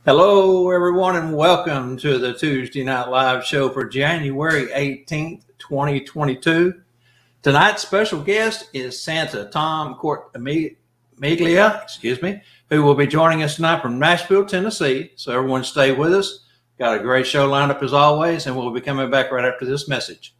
Hello, everyone, and welcome to the Tuesday Night Live show for January 18th, 2022. Tonight's special guest is Santa Tom Cortemeglia, who will be joining us tonight from Nashville, Tennessee. So everyone stay with us. Got a great show lined up as always, and we'll be coming back right after this message.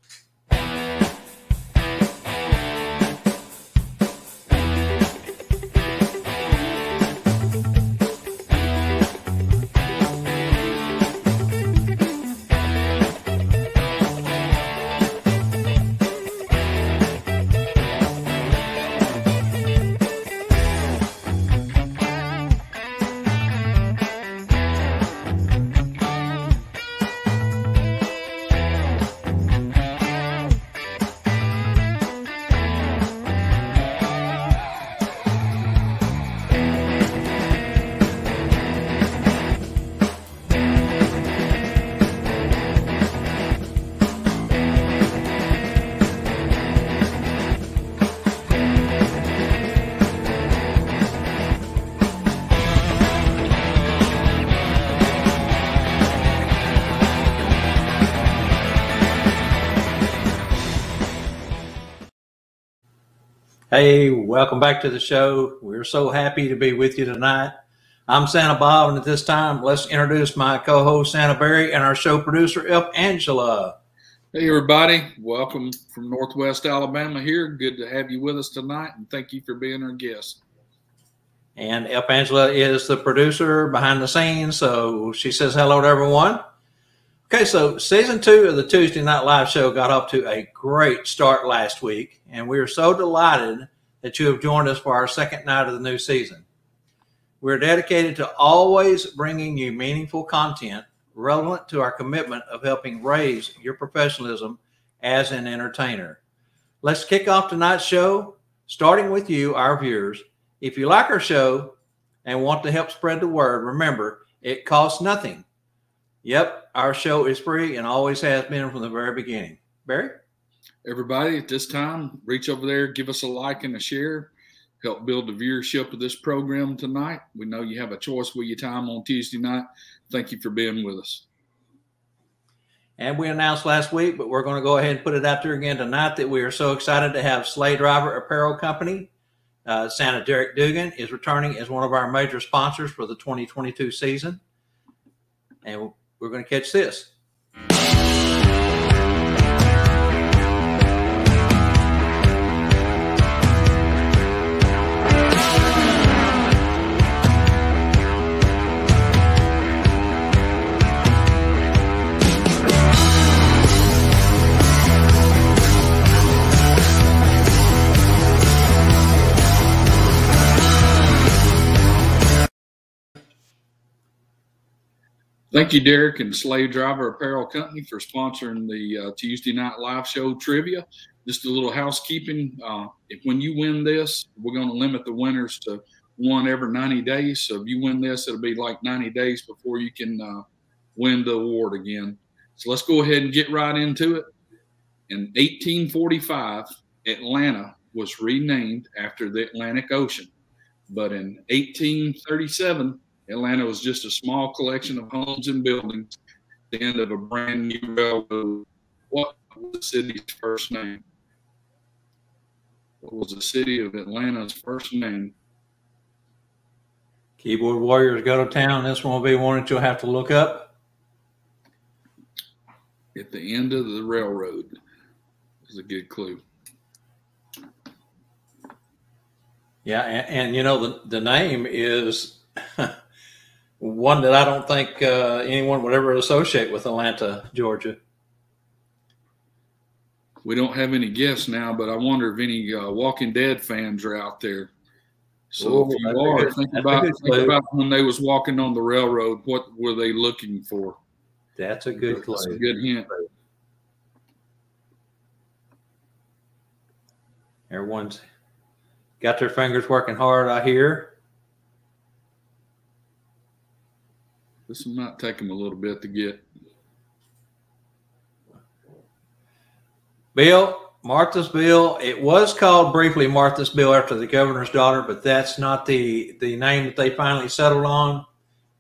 Hey, welcome back to the show. We're so happy to be with you tonight. I'm Santa Bob, and at this time, let's introduce my co-host, Santa Barry, and our show producer, Angela. Hey, everybody. Welcome from Northwest Alabama here. Good to have you with us tonight, and thank you for being our guest. And Angela is the producer behind the scenes, so she says hello to everyone. Okay, so season 2 of the Tuesday Night Live show got off to a great start last week, and we are so delighted that you have joined us for our second night of the new season. We're dedicated to always bringing you meaningful content relevant to our commitment of helping raise your professionalism as an entertainer. Let's kick off tonight's show, starting with you, our viewers. If you like our show and want to help spread the word, remember, it costs nothing. Yep, our show is free and always has been from the very beginning. Barry? Everybody, at this time, reach over there, give us a like and a share. Help build the viewership of this program tonight. We know you have a choice with your time on Tuesday night. Thank you for being with us. And we announced last week, but we're going to go ahead and put it out there again tonight that we are so excited to have Sleigh Driver Apparel Company. Santa Derek Dugan is returning as one of our major sponsors for the 2022 season. And we're going to catch this. Thank you, Derek and Sleigh Driver Apparel Company, for sponsoring the Tuesday Night Live show trivia. Just a little housekeeping. When you win this, we're going to limit the winners to one every 90 days. So if you win this, it'll be like 90 days before you can win the award again. So let's go ahead and get right into it. In 1845, Atlanta was renamed after the Atlantic Ocean. But in 1837, Atlanta was just a small collection of homes and buildings at the end of a brand new railroad. What was the city's first name? What was the city of Atlanta's first name? Keyboard warriors go to town. This one will be one that you'll have to look up. At the end of the railroad is a good clue. Yeah, and you know, the name is one that I don't think anyone would ever associate with Atlanta, Georgia. We don't have any guests now, but I wonder if any Walking Dead fans are out there. So if you are, think about when they was walking on the railroad, what were they looking for? That's a good clue. That's a good hint. Everyone's got their fingers working hard, I hear. This might take them a little bit to get. Bill, Marthasville. It was called briefly Marthasville after the governor's daughter, but that's not the name that they finally settled on.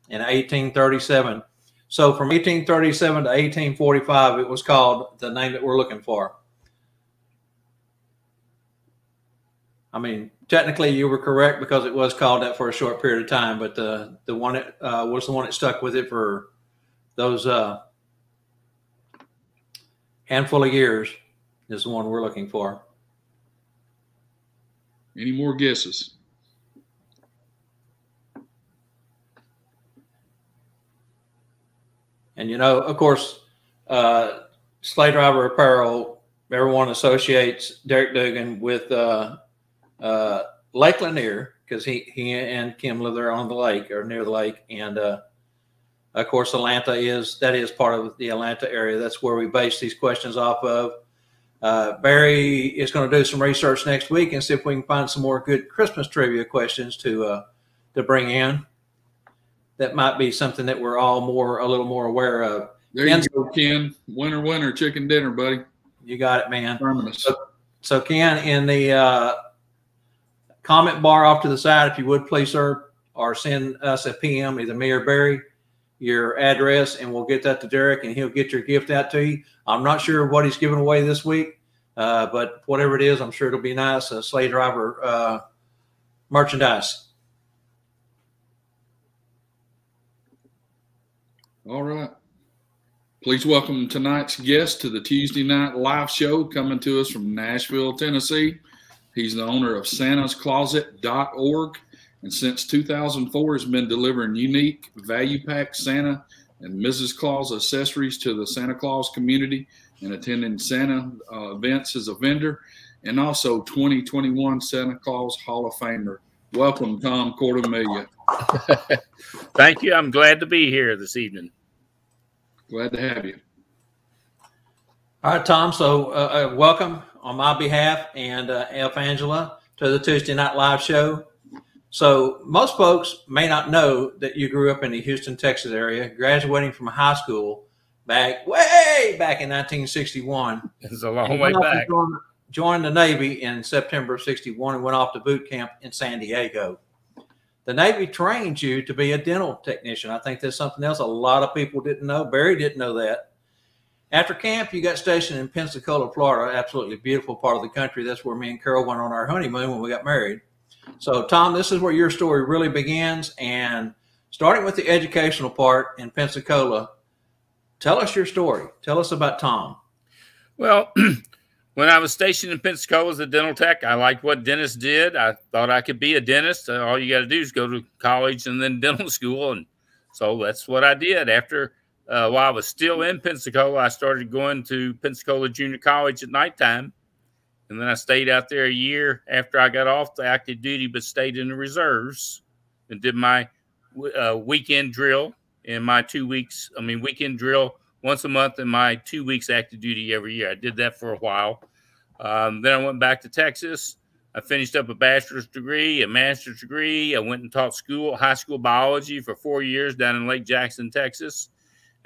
in 1837. So from 1837 to 1845, it was called the name that we're looking for. I mean, technically you were correct because it was called that for a short period of time, but the one that was the one that stuck with it for those handful of years is the one we're looking for. Any more guesses? And, you know, of course, Sleigh Driver Apparel, everyone associates Derek Dugan with Lake Lanier because he and Kim live there on the lake or near the lake. And, of course, Atlanta is part of the Atlanta area. That's where we base these questions off of. Barry is going to do some research next week and see if we can find some more good Christmas trivia questions to bring in. That might be something that we're all a little more aware of. There you go, Ken. Winner, chicken dinner, buddy. You got it, man. So Ken, in the comment bar off to the side, if you would, please, sir, or send us a PM, either me or Barry, your address, and we'll get that to Derek, and he'll get your gift out to you. I'm not sure what he's giving away this week, but whatever it is, I'm sure it'll be nice. Sleigh Driver merchandise. All right. Please welcome tonight's guest to the Tuesday Night Live Show, coming to us from Nashville, Tennessee. He's the owner of santascloset.org, and since 2004 has been delivering unique value-packed Santa and Mrs. Claus accessories to the Santa Claus community and attending Santa events as a vendor, and also 2021 Santa Claus Hall of Famer. Welcome, Tom Cortemeglia. Thank you. I'm glad to be here this evening. Glad to have you. All right, Tom. So welcome on my behalf and F. Angela to the Tuesday Night Live Show. So most folks may not know that you grew up in the Houston, Texas area, graduating from high school way back in 1961. It's a long way back. Joined the Navy in September of 61 and went off to boot camp in San Diego. The Navy trained you to be a dental technician. I think that's something else a lot of people didn't know. Barry didn't know that. After camp, you got stationed in Pensacola, Florida, absolutely beautiful part of the country. That's where me and Carol went on our honeymoon when we got married. So, Tom, this is where your story really begins. And starting with the educational part in Pensacola, tell us your story. Tell us about Tom. Well, when I was stationed in Pensacola as a dental tech, I liked what dentists did. I thought I could be a dentist. All you got to do is go to college and then dental school. And so that's what I did. After while I was still in Pensacola, I started going to Pensacola Junior College at nighttime. And then I stayed out there a year after I got off the active duty, but stayed in the reserves and did my weekend drill in my 2 weeks. I mean, weekend drill once a month and my 2 weeks active duty every year. I did that for a while. Then I went back to Texas. I finished up a bachelor's degree, a master's degree. I went and taught high school biology for 4 years down in Lake Jackson, Texas.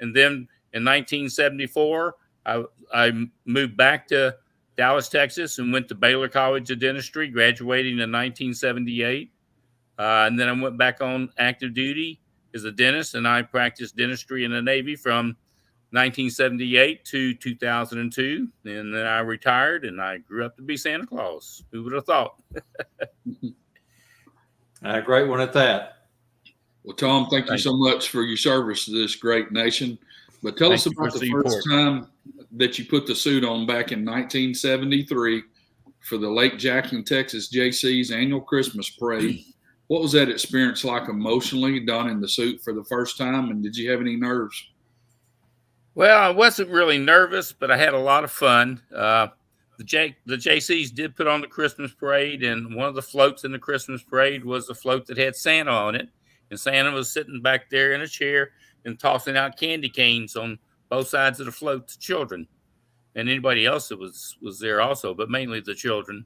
And then in 1974, I moved back to Dallas, Texas, and went to Baylor College of Dentistry, graduating in 1978. And then I went back on active duty as a dentist, and I practiced dentistry in the Navy from 1978 to 2002. And then I retired, and I grew up to be Santa Claus. Who would have thought? Great one at that. Well, Tom, thank you so much for your service to this great nation. But tell us about the first time that you put the suit on back in 1973 for the Lake Jackson, Texas JC's annual Christmas parade. What was that experience like emotionally, donning the suit for the first time, and did you have any nerves? Well, I wasn't really nervous, but I had a lot of fun. The JCs did put on the Christmas parade, and one of the floats in the Christmas parade was a float that had Santa on it, and Santa was sitting back there in a chair and tossing out candy canes on both sides of the float to children and anybody else that was there also, but mainly the children.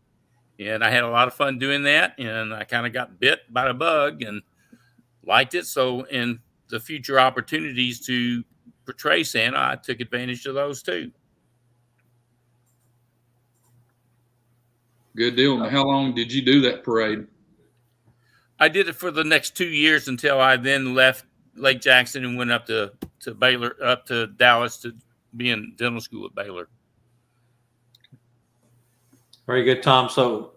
And I had a lot of fun doing that, and I kind of got bit by the bug and liked it. So in the future opportunities to portray Santa, I took advantage of those too. Good deal. And how long did you do that parade? I did it for the next 2 years until I then left Lake Jackson and went up to Baylor, up to Dallas to be in dental school at Baylor. Very good, Tom. So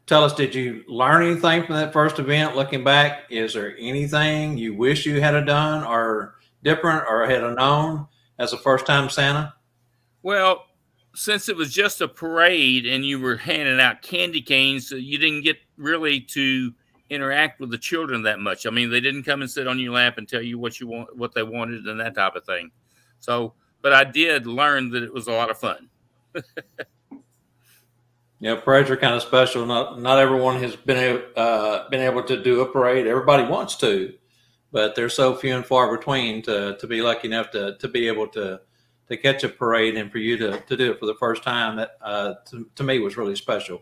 tell us, did you learn anything from that first event? Looking back, is there anything you wish you had done or different or had known as a first-time Santa? Well, since it was just a parade and you were handing out candy canes, you didn't get really to interact with the children that much. I mean, they didn't come and sit on your lap and tell you what you want, what they wanted, and that type of thing. So, but I did learn that it was a lot of fun. Yeah, parades are kind of special. Not everyone has been able to do a parade. Everybody wants to, but they're so few and far between to be lucky enough to be able to catch a parade, and for you to do it for the first time, that to me was really special.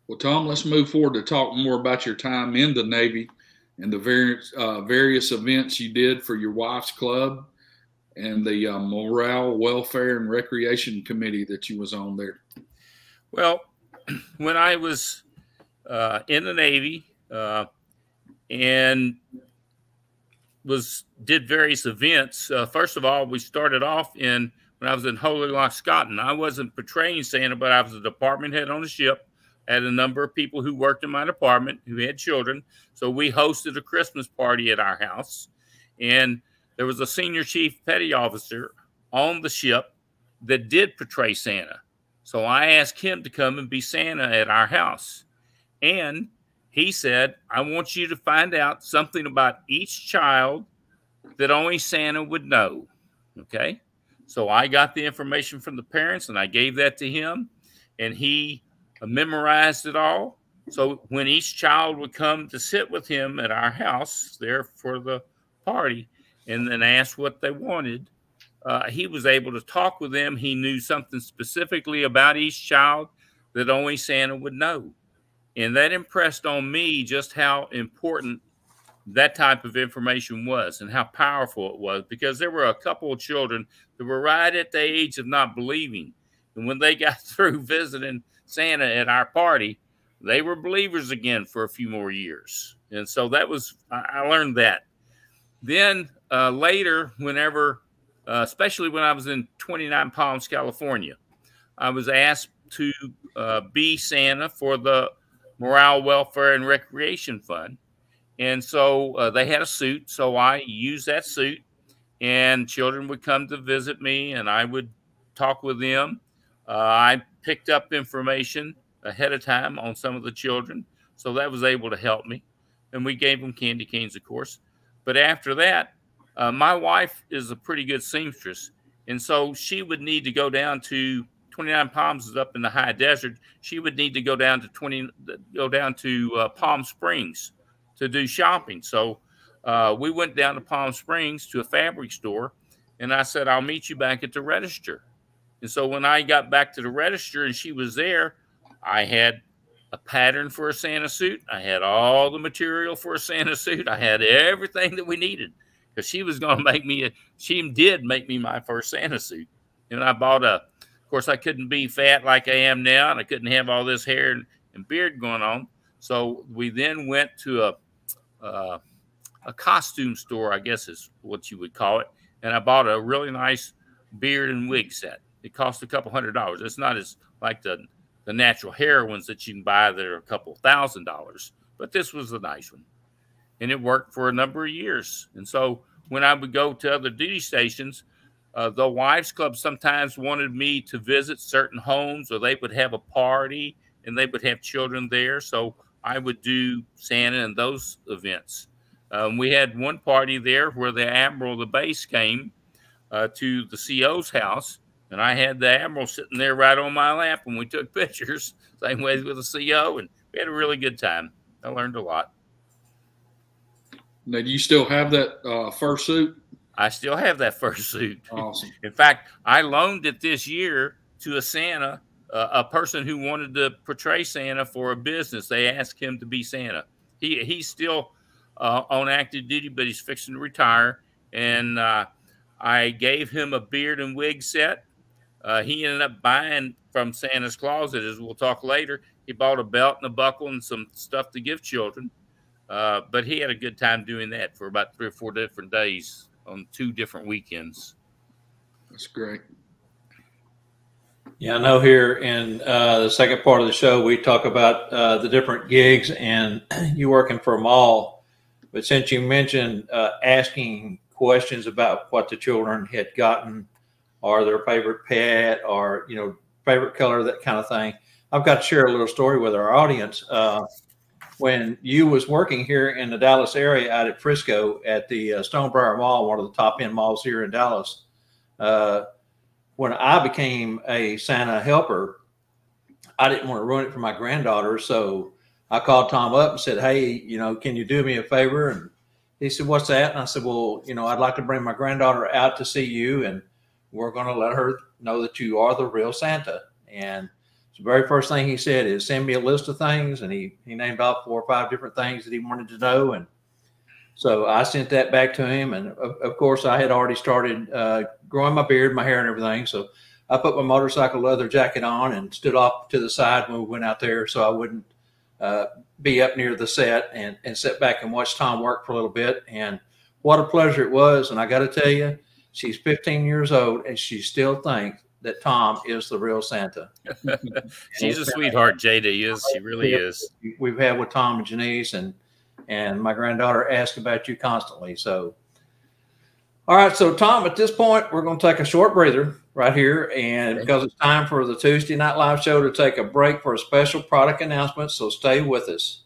Well, Tom, let's move forward to talk more about your time in the Navy and the various events you did for your wife's club and the Morale, Welfare, and Recreation Committee that you was on there. Well, when I was in the Navy and did various events, first of all, we started off when I was in Holy Loch, Scotland. I wasn't portraying Santa, but I was a department head on the ship. I had a number of people who worked in my department who had children. So we hosted a Christmas party at our house. And there was a senior chief petty officer on the ship that did portray Santa. So I asked him to come and be Santa at our house. And he said, I want you to find out something about each child that only Santa would know. Okay. So I got the information from the parents and I gave that to him, and he memorized it all. So when each child would come to sit with him at our house there for the party and then ask what they wanted, he was able to talk with them. He knew something specifically about each child that only Santa would know. And that impressed on me just how important that type of information was and how powerful it was, because there were a couple of children that were right at the age of not believing. And when they got through visiting Santa at our party, they were believers again for a few more years. And so that was, I learned that. Then later, whenever, especially when I was in 29 Palms, California, I was asked to be Santa for the Morale, Welfare, and Recreation Fund. And so they had a suit. So I used that suit, and children would come to visit me and I would talk with them. I picked up information ahead of time on some of the children, so that was able to help me. And we gave them candy canes, of course. But after that, my wife is a pretty good seamstress, and so she would need to go down to 29 Palms is up in the high desert. She would need to go down to Palm Springs to do shopping. So we went down to Palm Springs to a fabric store, and I said, I'll meet you back at the register. And so when I got back to the register and she was there, I had a pattern for a Santa suit. I had all the material for a Santa suit. I had everything that we needed, because she was going to make me, she did make me my first Santa suit. And I bought of course, I couldn't be fat like I am now, and I couldn't have all this hair and beard going on. So we then went to a costume store, I guess is what you would call it. And I bought a really nice beard and wig set. It cost a couple $100. It's not as like the natural hair ones that you can buy that are a couple $1,000, but this was a nice one. And it worked for a number of years. And so when I would go to other duty stations, the Wives Club sometimes wanted me to visit certain homes, or they would have a party and they would have children there. So I would do Santa and those events. We had one party there where the Admiral of the base came to the CO's house, and I had the Admiral sitting there right on my lap, and we took pictures, same way with the CO, and we had a really good time. I learned a lot. Now, do you still have that fursuit? I still have that fursuit. Awesome. In fact, I loaned it this year to a Santa, a person who wanted to portray Santa for a business. They asked him to be Santa. He's still on active duty, but he's fixing to retire. And I gave him a beard and wig set. He ended up buying from Santa's Closet, as we'll talk later. He bought a belt and a buckle and some stuff to give children. But he had a good time doing that for about 3 or 4 different days on 2 different weekends. That's great. Yeah, I know here in the second part of the show, we talk about the different gigs and you working for them all. But since you mentioned asking questions about what the children had gotten or their favorite pet or, favorite color, that kind of thing, I've got to share a little story with our audience. When you was working here in the Dallas area out at Frisco at the Stonebriar Mall, one of the top end malls here in Dallas, when I became a Santa helper, I didn't want to ruin it for my granddaughter. So I called Tom up and said, hey, can you do me a favor? And he said, what's that? And I said, well, I'd like to bring my granddaughter out to see you, and we're going to let her know that you are the real Santa. And the very first thing he said is send me a list of things. And he named off 4 or 5 different things that he wanted to know. And so I sent that back to him. And of course, I had already started growing my beard, my hair and everything. So I put my motorcycle leather jacket on and stood off to the side when we went out there so I wouldn't be up near the set, and sit back and watch Tom work for a little bit. And what a pleasure it was. And I got to tell you, she's 15 years old and she still thinks that Tom is the real Santa. She's a sweetheart, JD is. She really is. We've had with Tom and Janice, and my granddaughter asks about you constantly. So, all right. So Tom, at this point, we're going to take a short breather right here. And because it's time for the Tuesday Night Live show to take a break for a special product announcement. So stay with us.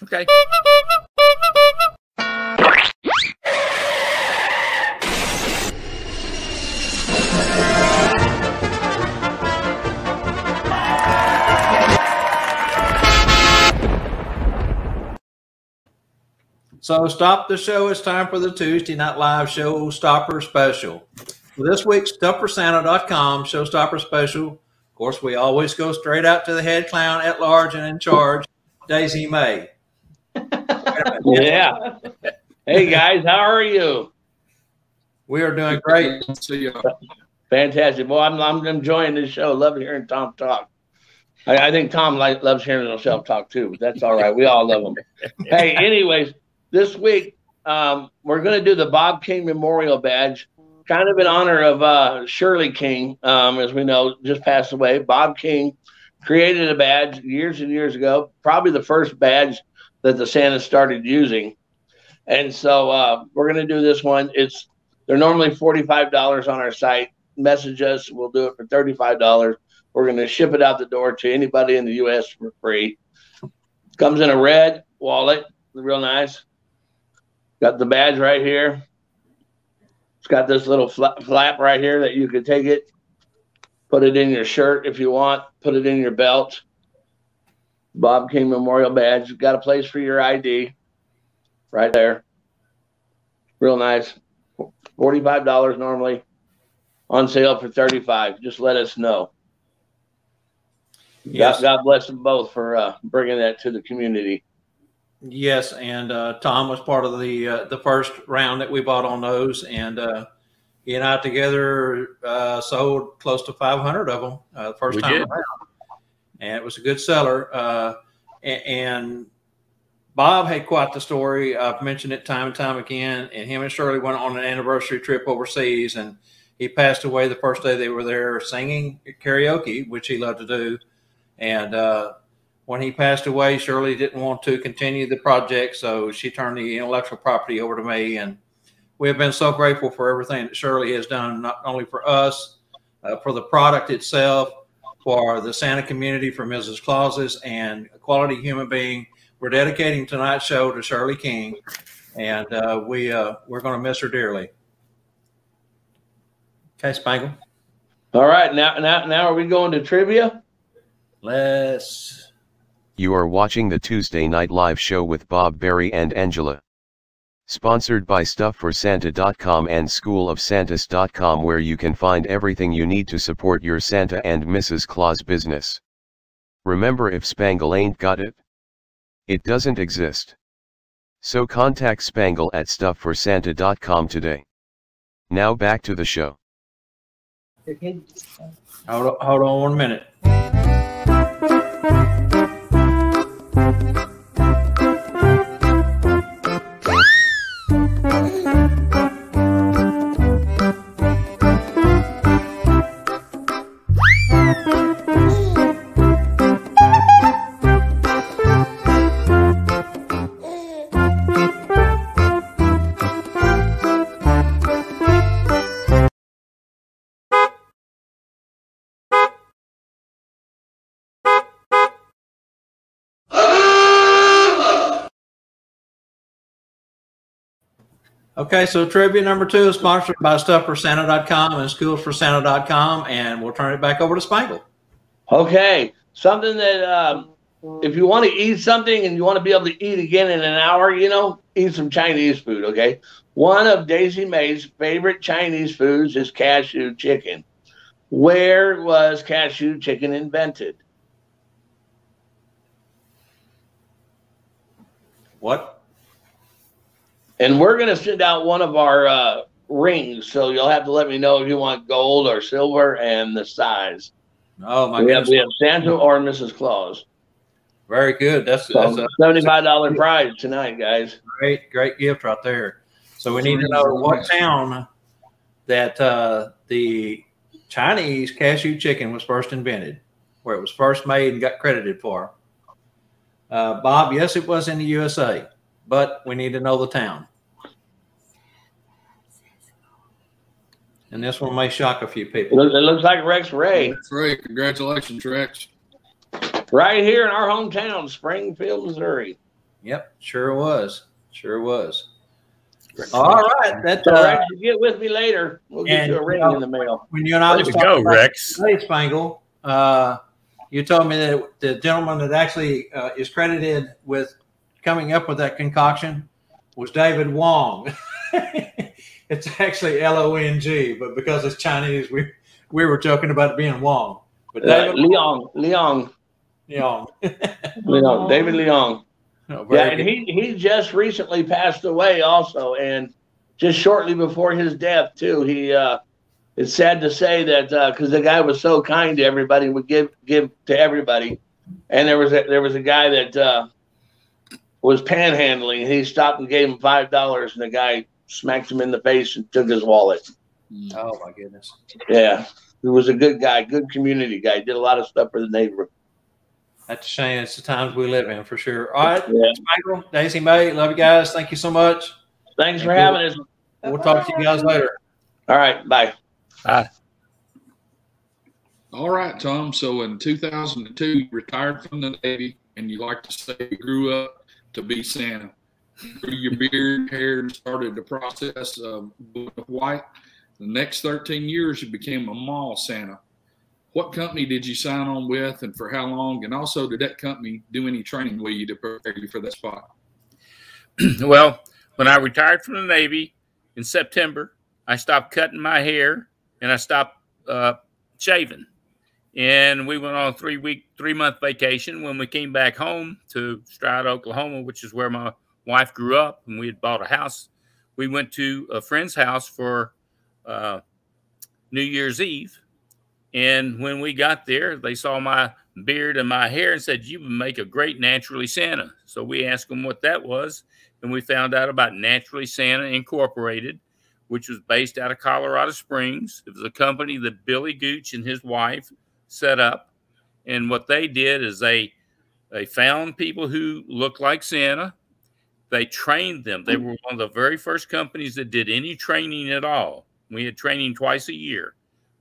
Okay. So stop the show. It's time for the Tuesday Night Live Showstopper Special. For this week's StuffForSanta.com Showstopper Special, of course, we always go straight out to the head clown at large and in charge, Daisy May. Yeah. Hey, guys, how are you? We are doing great. See you. Fantastic. Well, I'm enjoying this show. Love hearing Tom talk. I think Tom loves hearing himself talk, too. But that's all right. We all love him. Hey, anyways, this week, we're going to do the Bob King Memorial Badge, kind of in honor of Shirley King, as we know, just passed away. Bob King created a badge years and years ago, probably the first badge that the Santa started using. And so we're going to do this one. They're normally $45 on our site. Message us. We'll do it for $35. We're going to ship it out the door to anybody in the U.S. for free. Comes in a red wallet. Real nice. Got the badge right here. It's got this little flap right here that you could take it, put it in your shirt if you want, put it in your belt. Bob King Memorial Badge. Got a place for your ID right there. Real nice. $45 normally. On sale for $35. Just let us know. Yes. God bless them both for bringing that to the community. Yes, and Tom was part of the first round that we bought on those, and he and I together sold close to 500 of them the first time around, and it was a good seller. And Bob had quite the story. I've mentioned it time and time again, and him and Shirley went on an anniversary trip overseas, and he passed away the first day they were there singing karaoke, which he loved to do, and when he passed away, Shirley didn't want to continue the project, so she turned the intellectual property over to me. And we have been so grateful for everything that Shirley has done, not only for us, for the product itself, for the Santa community, for Mrs. Claus's, and a quality human being. We're dedicating tonight's show to Shirley King, and we're going to miss her dearly. Okay, Spangle. All right, now are we going to trivia? Let's. You are watching the Tuesday Night Live show with Bob, Barry, and Angela. Sponsored by StuffForSanta.com and SchoolofSantas.com, where you can find everything you need to support your Santa and Mrs. Claus business. Remember, if Spangle ain't got it, it doesn't exist. So contact Spangle at StuffForSanta.com today. Now back to the show. Hold on 1 minute. Okay, so trivia number 2 is sponsored by StuffForSanta.com and SchoolsForSanta.com, and we'll turn it back over to Spangle. Okay, something that if you want to eat something and you want to be able to eat again in an hour, you know, eat some Chinese food, okay? One of Daisy Mae's favorite Chinese foods is cashew chicken. Where was cashew chicken invented? What? And we're going to send out one of our rings, so you'll have to let me know if you want gold or silver and the size. Oh, my goodness. We have Santa or Mrs. Claus. Very good. That's a $75 prize tonight, guys. Great gift right there. So we need to know what town that the Chinese cashew chicken was first invented, where it was first made and got credited for. Bob, yes, it was in the USA, but we need to know the town. And this one may shock a few people. It looks like Rex Ray. Rex Ray, congratulations, Rex. Right here in our hometown, Springfield, Missouri. Yep, sure was. Sure was. All right. That, so Rex, you get with me later. We'll get you a ring in the mail. When you and I was talking about Rex. Spangle, you told me that the gentleman that actually is credited with coming up with that concoction was David Wong. It's actually L-O-N-G, but because it's Chinese, we were joking about it being Wong. But David Leong. David Leong. Oh, yeah, and he just recently passed away also, and just shortly before his death too. He it's sad to say that because the guy was so kind to everybody, would give to everybody, and there was a guy that was panhandling. He stopped and gave him $5, and the guy smacked him in the face and took his wallet. Oh my goodness! Yeah, he was a good guy, good community guy. Did a lot of stuff for the neighborhood. That's a shame. It's the times we live in, for sure. All right, yeah. Michael, Daisy Mae, love you guys. Thank you so much. Thanks for having us. We'll talk to you guys later. All right, bye. Bye. All right, Tom. So in 2002, you retired from the Navy, and you like to say you grew up to be Santa. You grew your beard, hair, and started the process of going white. The next 13 years, you became a mall Santa. What company did you sign on with, and for how long? And also, did that company do any training with you to prepare you for that spot? Well, when I retired from the Navy in September, I stopped cutting my hair and I stopped shaving. And we went on a 3-month vacation. When we came back home to Stride, Oklahoma, which is where my wife grew up, and we had bought a house, we went to a friend's house for New Year's Eve. And when we got there, they saw my beard and my hair and said, "You would make a great Naturally Santa." So we asked them what that was, and we found out about Naturally Santa Incorporated, which was based out of Colorado Springs. It was a company that Billy Gooch and his wife set up. And what they did is they found people who looked like Santa. They trained them. They were one of the very first companies that did any training at all. We had training twice a year,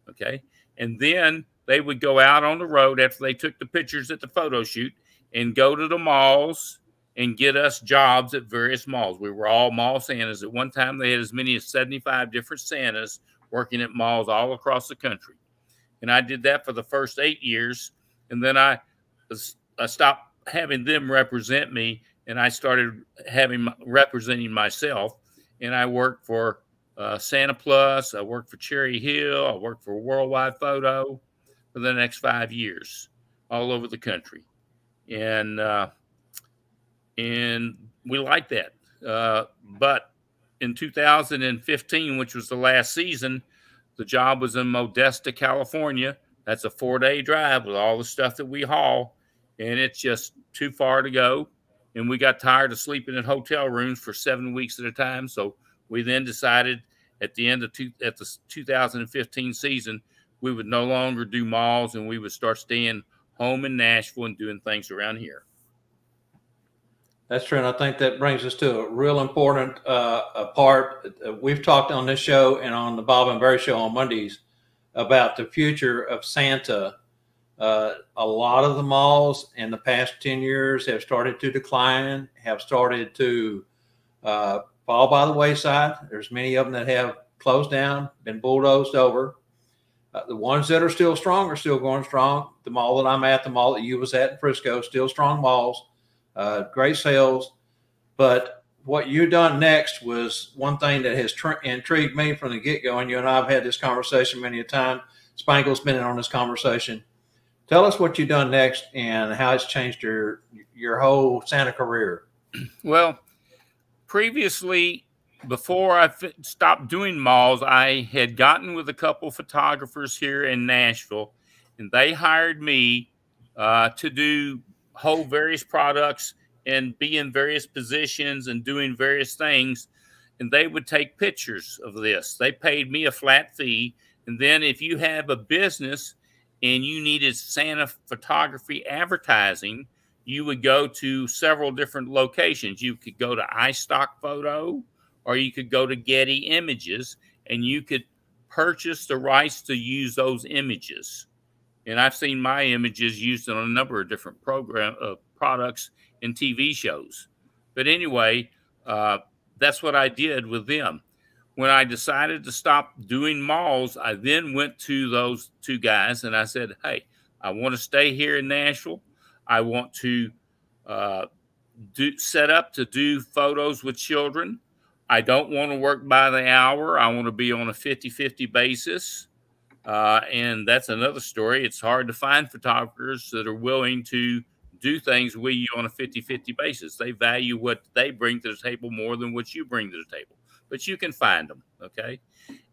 okay? And then they would go out on the road after they took the pictures at the photo shoot and go to the malls and get us jobs at various malls. We were all mall Santas. At one time, they had as many as 75 different Santas working at malls all across the country. And I did that for the first 8 years. And then I stopped having them represent me, and I started representing myself. And I worked for Santa Plus. I worked for Cherry Hill. I worked for Worldwide Photo for the next 5 years, all over the country, and we liked that. But in 2015, which was the last season, the job was in Modesta, California. That's a 4-day drive with all the stuff that we haul, and it's just too far to go. And we got tired of sleeping in hotel rooms for 7 weeks at a time, so we then decided at the end of the 2015 season, we would no longer do malls, and we would start staying home in Nashville and doing things around here. That's true, and I think that brings us to a real important part. We've talked on this show and on the Bob and Barry Show on Mondays about the future of Santa. A lot of the malls in the past 10 years have started to decline, have started to fall by the wayside. There's many of them that have closed down, been bulldozed over. The ones that are still strong are still going strong. The mall that I'm at, the mall that you was at in Frisco, still strong malls, great sales. But what you done next was one thing that has intrigued me from the get-go, and you and I have had this conversation many a time. Spangle's been in on this conversation. Tell us what you done next and how it's changed your whole Santa career. Well, previously, before I stopped doing malls, I had gotten with a couple photographers here in Nashville, and they hired me to hold various products and be in various positions and doing various things. And they would take pictures of this. They paid me a flat fee. And then if you have a business and you needed Santa photography advertising, you would go to several different locations. You could go to iStock Photo, or you could go to Getty Images, and you could purchase the rights to use those images. And I've seen my images used on a number of different products and TV shows. But anyway, that's what I did with them. When I decided to stop doing malls, I then went to those two guys and I said, hey, I want to stay here in Nashville. I want to set up to do photos with children. I don't want to work by the hour. I want to be on a 50-50 basis. And that's another story. It's hard to find photographers that are willing to do things with you on a 50-50 basis. They value what they bring to the table more than what you bring to the table. But you can find them, okay?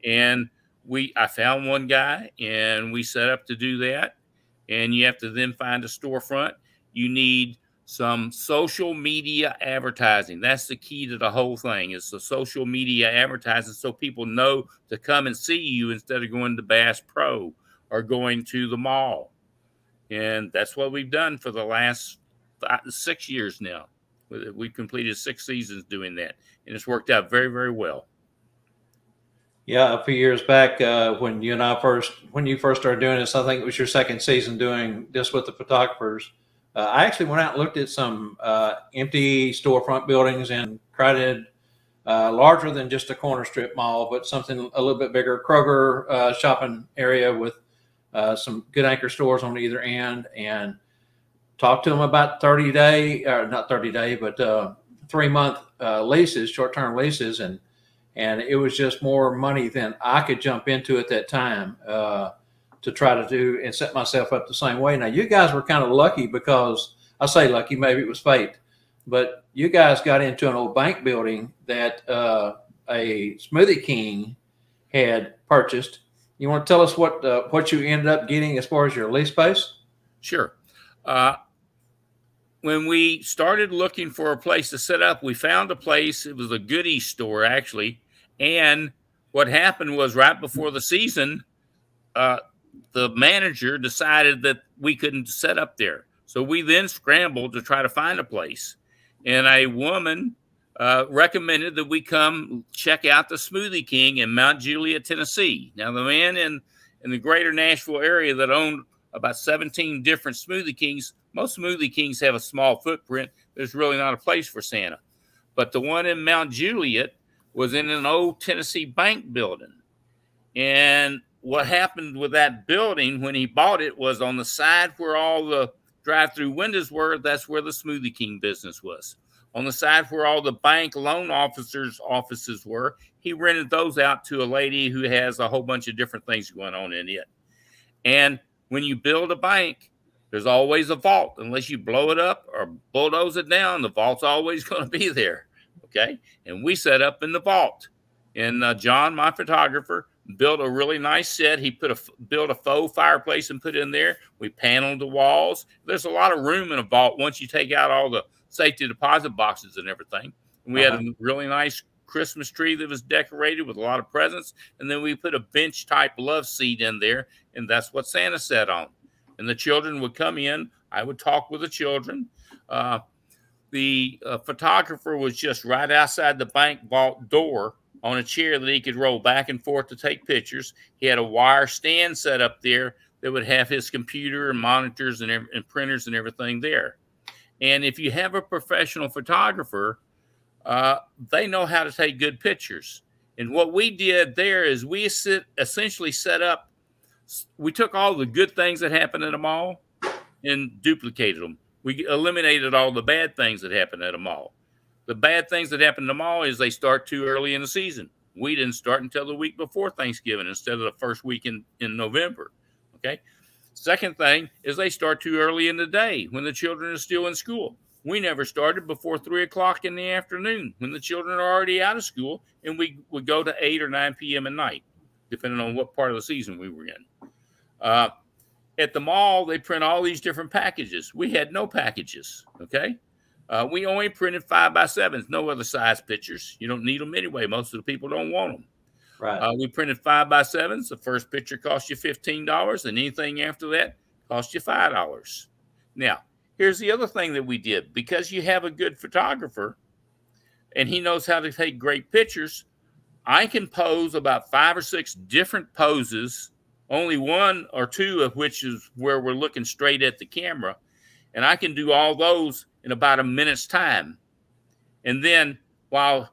And I found one guy, and we set up to do that. And you have to then find a storefront. You need some social media advertising. That's the key to the whole thing, is the social media advertising, so people know to come and see you instead of going to Bass Pro or going to the mall. And that's what we've done for the last 6 years now. We've completed 6 seasons doing that, and it's worked out very, very well. Yeah, a few years back, when you first started doing this, I think it was your second season doing this with the photographers. I actually went out and looked at some empty storefront buildings in crowded, larger than just a corner strip mall, but something a little bit bigger, Kroger shopping area with some good anchor stores on either end, and talked to them about 30-day, not 30-day, but 3-month leases, short-term leases, and it was just more money than I could jump into at that time to try to do and set myself up the same way. Now, you guys were kind of lucky, because I say lucky, maybe it was fate, but you guys got into an old bank building that a Smoothie King had purchased. You want to tell us what you ended up getting as far as your lease space? Sure. When we started looking for a place to set up, we found a place. It was a goodie store, actually. And what happened was, right before the season, the manager decided that we couldn't set up there. So we then scrambled to try to find a place. And a woman recommended that we come check out the Smoothie King in Mount Juliet, Tennessee. Now, the man in the greater Nashville area that owned about 17 different Smoothie Kings, most Smoothie Kings have a small footprint. There's really not a place for Santa. But the one in Mount Juliet was in an old Tennessee bank building. And what happened with that building when he bought it was, on the side where all the drive-through windows were, that's where the Smoothie King business was. On the side where all the bank loan officers' offices were, he rented those out to a lady who has a whole bunch of different things going on in it. And when you build a bank, there's always a vault. Unless you blow it up or bulldoze it down, the vault's always going to be there, okay? And we set up in the vault. And John, my photographer, built a really nice set. He built a faux fireplace and put it in there. We paneled the walls. There's a lot of room in a vault once you take out all the safety deposit boxes and everything. And we had a really nice Christmas tree that was decorated with a lot of presents. And then we put a bench type love seat in there, and that's what Santa sat on. And the children would come in. I would talk with the children. The photographer was just right outside the bank vault door on a chair that he could roll back and forth to take pictures. He had a wire stand set up there that would have his computer and monitors and printers and everything there. And if you have a professional photographer, they know how to take good pictures. And what we did there is we essentially set up, we took all the good things that happened at a mall and duplicated them. We eliminated all the bad things that happened at a mall. The bad things that happen at a mall is they start too early in the season. We didn't start until the week before Thanksgiving instead of the first week in November. Okay. Second thing is they start too early in the day when the children are still in school. We never started before 3 o'clock in the afternoon when the children are already out of school, and we would go to 8 or 9 p.m. at night, depending on what part of the season we were in. At the mall, they print all these different packages. We had no packages, okay? We only printed 5x7s, no other size pictures. You don't need them anyway. Most of the people don't want them. Right. We printed 5x7s. The first picture cost you $15, and anything after that cost you $5. Now, here's the other thing that we did. Because you have a good photographer and he knows how to take great pictures, I can pose about 5 or 6 different poses, only 1 or 2 of which is where we're looking straight at the camera. And I can do all those in about a minute's time. And then while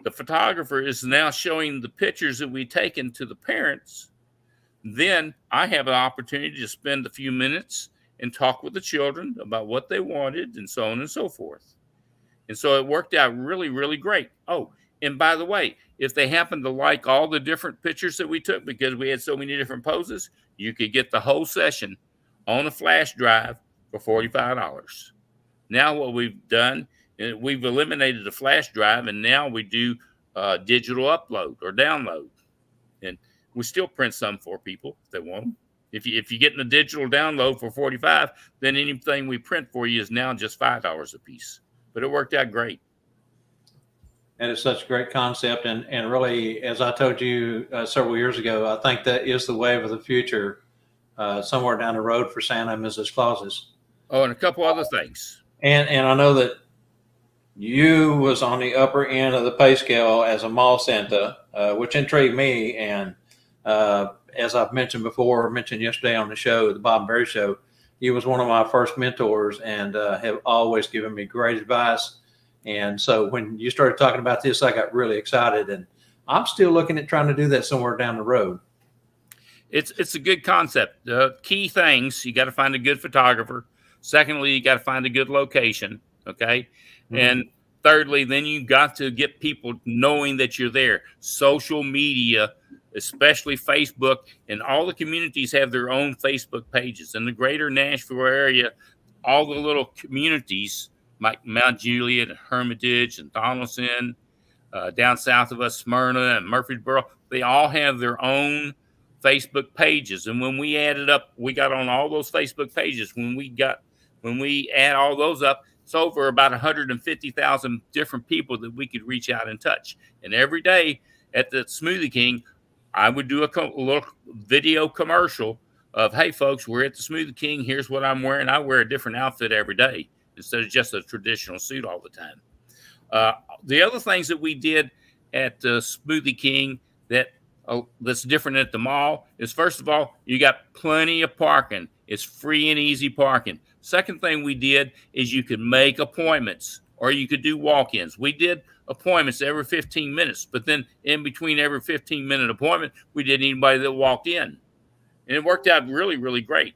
the photographer is now showing the pictures that we've taken to the parents, then I have an opportunity to spend a few minutes and talk with the children about what they wanted and so on and so forth. And so it worked out really, really great. Oh, and by the way, if they happen to like all the different pictures that we took because we had so many different poses, you could get the whole session on a flash drive for $45. Now what we've done, we've eliminated the flash drive, and now we do digital upload or download. And we still print some for people if they want them. If you're getting a digital download for $45, then anything we print for you is now just $5 a piece. But it worked out great. And it's such a great concept. And really, as I told you several years ago, I think that is the wave of the future somewhere down the road for Santa and Mrs. Clauses. Oh, and a couple other things. And I know that you was on the upper end of the pay scale as a mall Santa, which intrigued me. And as I've mentioned before, mentioned yesterday on the show, the Bob Berry Show, you was one of my first mentors and have always given me great advice. And so when you started talking about this, I got really excited, and I'm still looking at trying to do that somewhere down the road. It's a good concept. The key things, you got to find a good photographer. Secondly, you got to find a good location. Okay. Mm-hmm. And thirdly, then you got to get people knowing that you're there. Social media, especially Facebook, and all the communities have their own Facebook pages. In the greater Nashville area, all the little communities like Mount Juliet and Hermitage and Donaldson, down south of us, Smyrna and Murfreesboro, they all have their own Facebook pages. And when we added up, we got on all those Facebook pages. When we add all those up, it's over about 150,000 different people that we could reach out and touch. And every day at the Smoothie King, I would do a little video commercial of, hey, folks, we're at the Smoothie King. Here's what I'm wearing. I wear a different outfit every day instead of just a traditional suit all the time. The other things that we did at the Smoothie King that's different at the mall is, first of all, you got plenty of parking. It's free and easy parking. Second thing we did is you could make appointments or you could do walk-ins. We did appointments every 15 minutes, but then in between every 15-minute appointment, we did anybody that walked in. And it worked out really, really great.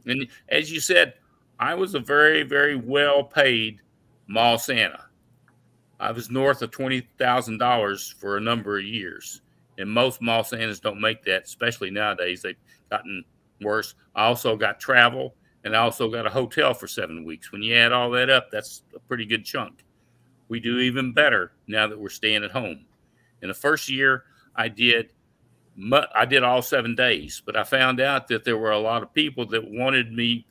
And as you said, I was a very, very well-paid mall Santa. I was north of $20,000 for a number of years. And most mall Santas don't make that, especially nowadays. They've gotten worse. I also got travel, and I also got a hotel for 7 weeks. When you add all that up, that's a pretty good chunk. We do even better now that we're staying at home. In the first year, I did all 7 days, but I found out that there were a lot of people that wanted me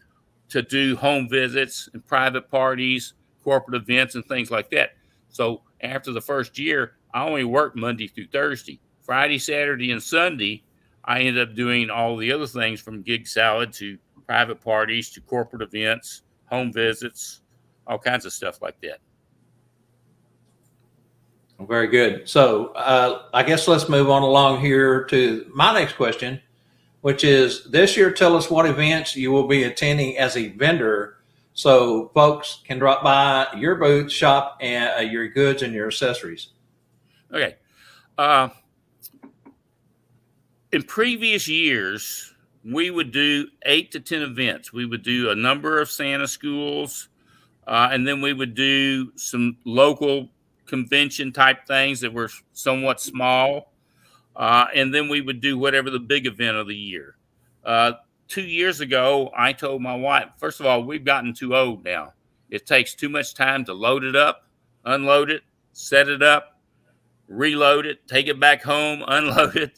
to do home visits and private parties, corporate events, and things like that. So after the first year, I only worked Monday through Thursday. Friday, Saturday, and Sunday, I ended up doing all the other things from gig salad to private parties to corporate events, home visits, all kinds of stuff like that. Very good. So I guess let's move on along here to my next question, which is this year, tell us what events you will be attending as a vendor so folks can drop by your booth, shop your goods and your accessories. Okay. In previous years, we would do 8 to 10 events. We would do a number of Santa schools, and then we would do some local convention type things that were somewhat small. And then we would do whatever the big event of the year. 2 years ago, I told my wife, first of all, we've gotten too old now. It takes too much time to load it up, unload it, set it up, reload it, take it back home, unload it.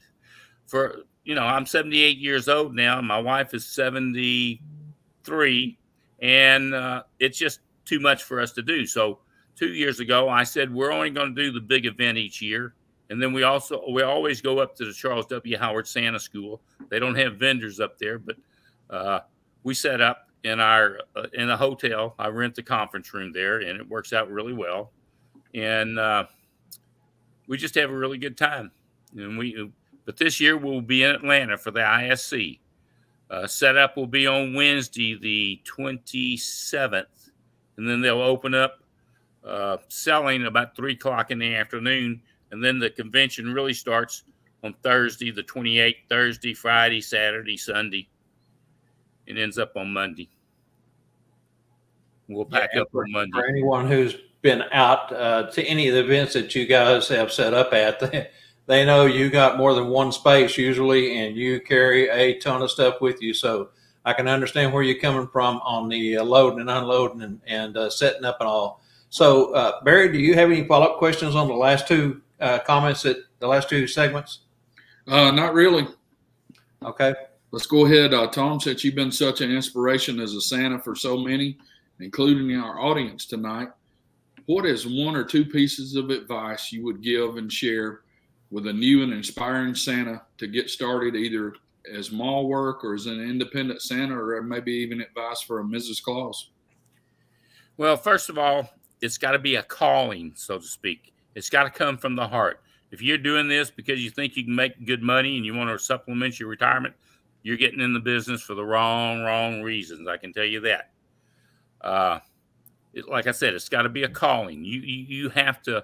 I'm 78 years old now. My wife is 73, and it's just too much for us to do. So 2 years ago, I said, we're only going to do the big event each year. And then we always go up to the Charles W. Howard Santa School. They don't have vendors up there, but we set up in a hotel. I rent the conference room there, and it works out really well. And we just have a really good time. But this year we'll be in Atlanta for the ISC. Setup will be on Wednesday, the 27th, and then they'll open up selling about 3 o'clock in the afternoon. And then the convention really starts on Thursday, the 28th, Thursday, Friday, Saturday, Sunday. It ends up on Monday. We'll pack up on Monday. For anyone who's been out to any of the events that you guys have set up at, they know you got more than one space usually, and you carry a ton of stuff with you. So I can understand where you're coming from on the loading and unloading and setting up and all. So Barry, do you have any follow-up questions on the last two comments at the last two segments? Not really. Okay. Let's go ahead. Tom, since you've been such an inspiration as a Santa for so many, including our audience tonight, what is 1 or 2 pieces of advice you would give and share with a new and inspiring Santa to get started, either as mall work or as an independent Santa, or maybe even advice for a Mrs. Claus? Well, first of all, it's got to be a calling, so to speak. It's got to come from the heart. If you're doing this because you think you can make good money and you want to supplement your retirement, you're getting in the business for the wrong reasons. I can tell you that. Like I said, it's got to be a calling. You have to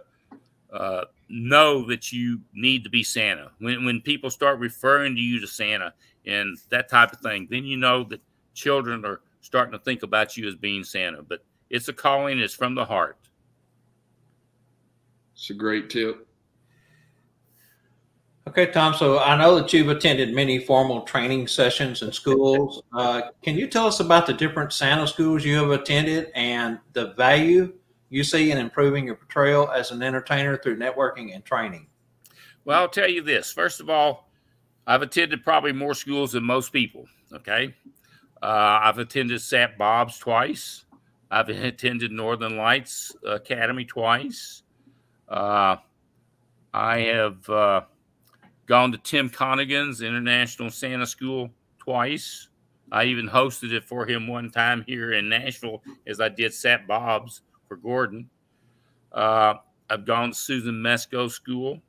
know that you need to be Santa. When people start referring to you to Santa and that type of thing, then you know that children are starting to think about you as being Santa. But it's a calling. It's from the heart. It's a great tip. Okay, Tom, so I know that you've attended many formal training sessions in schools. Can you tell us about the different Santa schools you have attended and the value you see in improving your portrayal as an entertainer through networking and training? Well, I'll tell you this. First of all, I've attended probably more schools than most people, okay? I've attended St. Bob's twice. I've attended Northern Lights Academy twice. I have gone to Tim Connigan's International Santa School twice. I even hosted it for him one time here in Nashville, as I did St. Bob's for Gordon. I've gone to Susan Mesco School.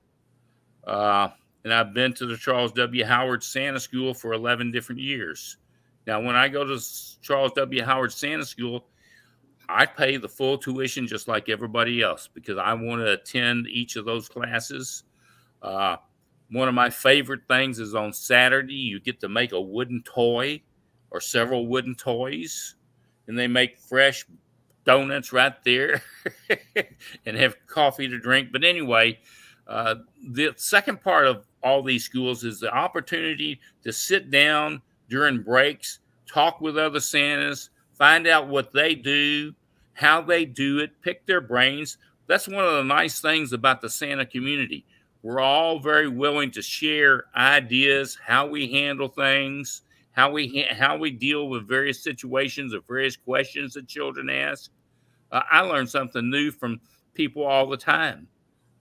And I've been to the Charles W. Howard Santa School for 11 different years. Now, when I go to Charles W. Howard Santa School, I pay the full tuition just like everybody else because I want to attend each of those classes. One of my favorite things is on Saturday, you get to make a wooden toy or several wooden toys, and they make fresh donuts right there and have coffee to drink. But anyway, the second part of all these schools is the opportunity to sit down during breaks, talk with other Santas, find out what they do, how they do it, pick their brains. That's one of the nice things about the Santa community. We're all very willing to share ideas, how we handle things, how we deal with various situations or various questions that children ask. I learn something new from people all the time,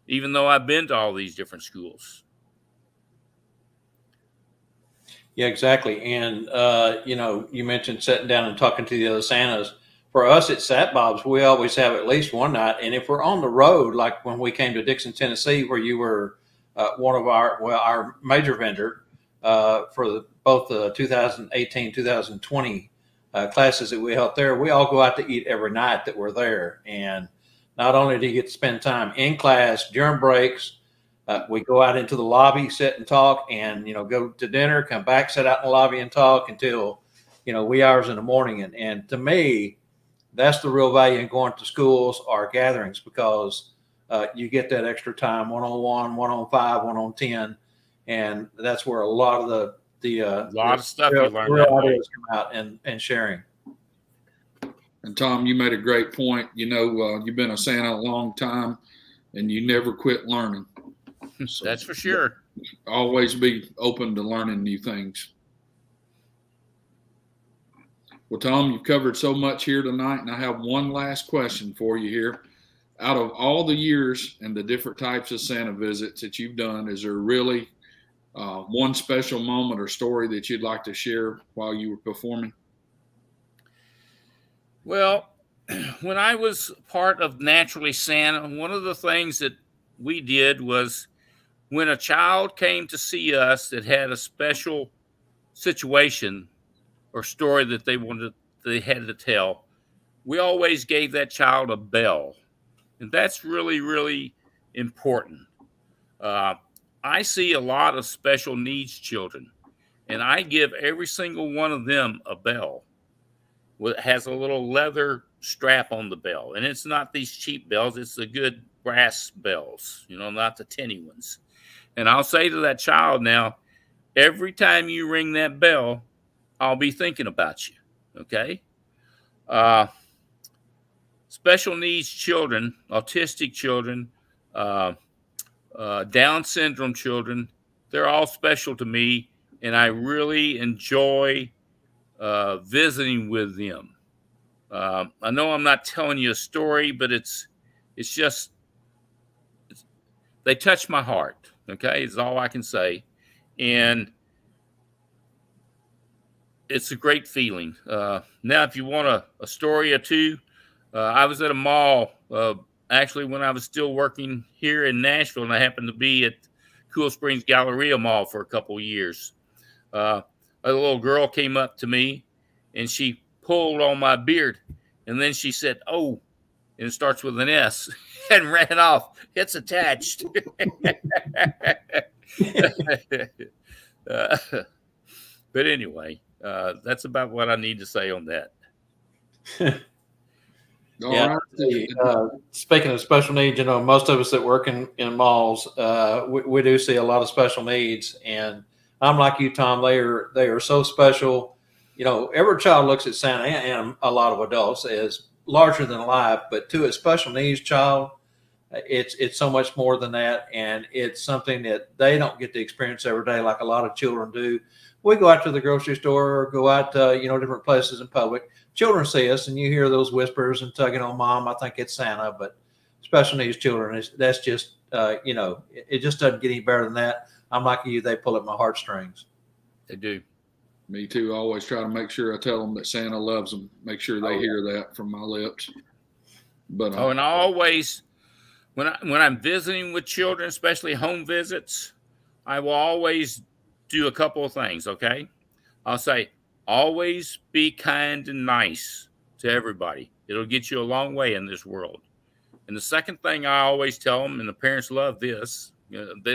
even though I've been to all these different schools. Yeah, exactly. And, you mentioned sitting down and talking to the other Santas. For us at St. Bob's, we always have at least one night. And if we're on the road, like when we came to Dixon, Tennessee, where you were one of our major vendor for both the 2018, 2020 classes that we held there, we all go out to eat every night that we're there. And not only do you get to spend time in class during breaks, we go out into the lobby, sit and talk, and, go to dinner, come back, sit out in the lobby and talk until, wee hours in the morning. And to me, that's the real value in going to schools or gatherings, because you get that extra time, one-on-one, one-on-5, one-on-10. And that's where a lot of a lot of stuff real, you learn real that ideas come out and sharing. And Tom, you made a great point. You've been a Santa a long time, and you never quit learning. So that's for sure. Always be open to learning new things. Well, Tom, you've covered so much here tonight, and I have one last question for you here. Out of all the years and the different types of Santa visits that you've done, is there really one special moment or story that you'd like to share while you were performing? Well, when I was part of Naturally Santa, one of the things that we did was when a child came to see us that had a special situation or story that they had to tell, we always gave that child a bell. And that's really, really important. I see a lot of special needs children, and I give every single one of them a bell. It has a little leather strap on the bell, and it's not these cheap bells. It's the good brass bells, not the tinny ones. And I'll say to that child, now, every time you ring that bell, I'll be thinking about you, okay? Special needs children, autistic children, Down syndrome children, they're all special to me, and I really enjoy visiting with them. I know I'm not telling you a story, but it's just, they touch my heart, okay? Is all I can say. And it's a great feeling. Now, if you want a story or two, I was at a mall, actually, when I was still working here in Nashville, and I happened to be at Cool Springs Galleria Mall for a couple of years. A little girl came up to me, and she pulled on my beard, and then she said, "Oh," and it starts with an S, and ran off. It's attached. But anyway, that's about what I need to say on that. Yeah. Speaking of special needs, most of us that work in malls, we do see a lot of special needs, and I'm like you, Tom. They are so special. Every child looks at Santa and a lot of adults as larger than life, but to a special needs child, it's so much more than that, and it's something that they don't get to experience every day like a lot of children do. We go out to the grocery store, or go out to different places in public. Children see us, and you hear those whispers and tugging on mom. I think it's Santa, but special needs children, that's just it just doesn't get any better than that. I'm like you; they pull at my heartstrings. They do. Me too. I always try to make sure I tell them that Santa loves them. Make sure they hear that from my lips. But and I always, when I'm visiting with children, especially home visits, I will always do a couple of things. Okay, I'll say, always be kind and nice to everybody. It'll get you a long way in this world. And the second thing I always tell them, and the parents love this,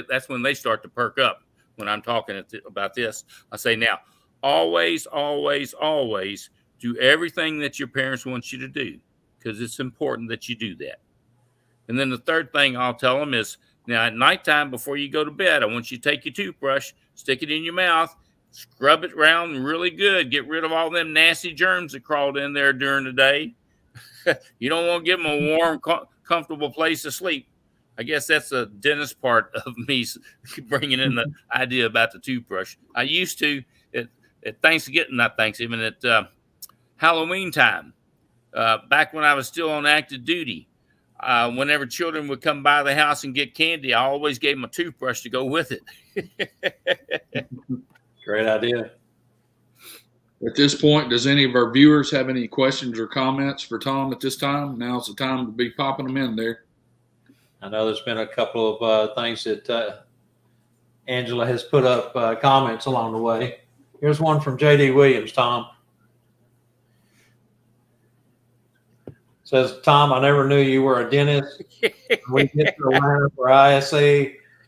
that's when they start to perk up when I'm talking about this. I say, now, always, always, always do everything that your parents want you to do, because it's important that you do that. And then the third thing I'll tell them is, now at nighttime before you go to bed, I want you to take your toothbrush, stick it in your mouth, scrub it around really good, get rid of all them nasty germs that crawled in there during the day. You don't want to give them a warm, comfortable place to sleep. I guess that's the dentist part of me bringing in the idea about the toothbrush. I used to at Thanksgiving, not Thanksgiving, at Halloween time, back when I was still on active duty. Whenever children would come by the house and get candy, I always gave them a toothbrush to go with it. Great idea. At this point, does any of our viewers have any questions or comments for Tom at this time? Now's the time to be popping them in there. I know there's been a couple of things that Angela has put up comments along the way. Here's one from J.D. Williams, Tom. Says, Tom, I never knew you were a dentist. When we get to Atlanta for ISE,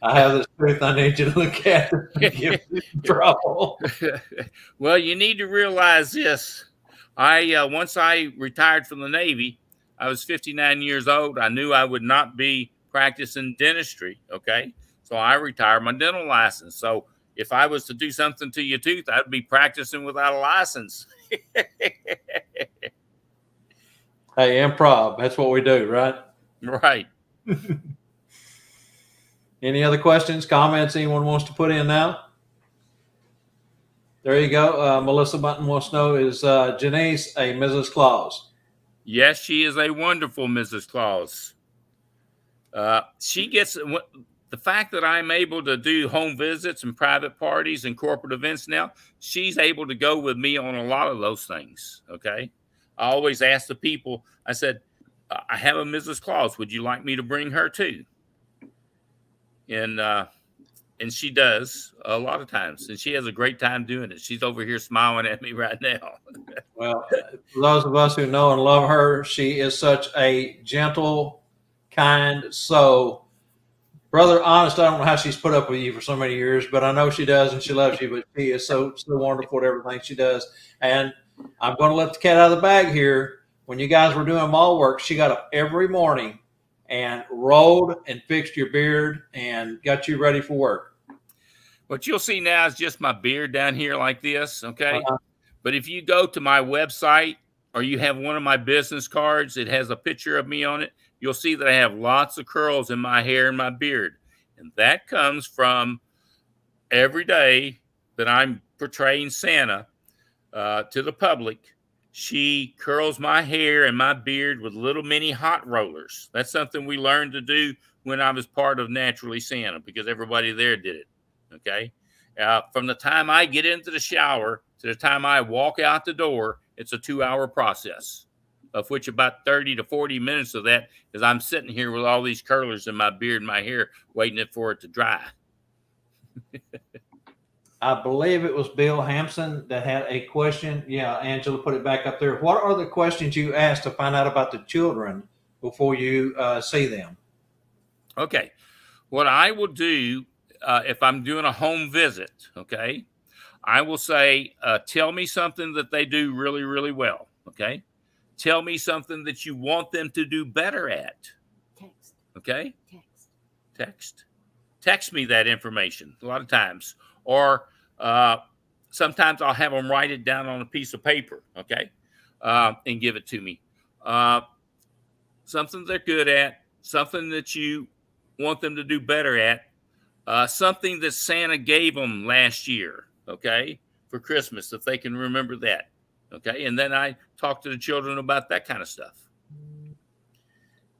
I have this tooth I need you to look at to give you trouble. Well, you need to realize this. Once I retired from the Navy, I was 59 years old. I knew I would not be practicing dentistry, okay? So I retired my dental license. So if I was to do something to your tooth, I'd be practicing without a license. Hey, improv. That's what we do, right? Right. Any other questions, comments anyone wants to put in now? There you go. Melissa Button wants to know, is Janice a Mrs. Claus? Yes, she is a wonderful Mrs. Claus. She gets the fact that I'm able to do home visits and private parties and corporate events now. She's able to go with me on a lot of those things. Okay. I always ask the people, I said, I have a Mrs. Claus. Would you like me to bring her too? And she does a lot of times, and she has a great time doing it. She's over here smiling at me right now. Well, for those of us who know and love her, she is such a gentle, kind soul. Brother, honest, I don't know how she's put up with you for so many years, but I know she does, and she loves you. But she is so wonderful at everything she does. And I'm going to let the cat out of the bag here. When you guys were doing mall work, she got up every morning and rolled and fixed your beard and got you ready for work. What you'll see now is just my beard down here like this, okay? But if you go to my website or you have one of my business cards, it has a picture of me on it, you'll see that I have lots of curls in my hair and my beard. And that comes from every day that I'm portraying Santa to the public. She curls my hair and my beard with little mini hot rollers. That's something we learned to do when I was part of Naturally Santa, because everybody there did it, okay? From the time I get into the shower to the time I walk out the door, it's a 2-hour process, of which about 30 to 40 minutes of that is I'm sitting here with all these curlers in my beard and my hair waiting for it to dry. I believe it was Bill Hampson that had a question. Yeah, Angela, put it back up there. What are the questions you asked to find out about the children before you see them? Okay. What I will do if I'm doing a home visit, okay, I will say, tell me something that they do really, really well, okay? Tell me something that you want them to do better at. Text. Okay? Text me that information a lot of times. Or sometimes I'll have them write it down on a piece of paper, okay, and give it to me. Something they're good at, something that you want them to do better at, something that Santa gave them last year, okay, for Christmas, if they can remember that, okay? And then I talk to the children about that kind of stuff.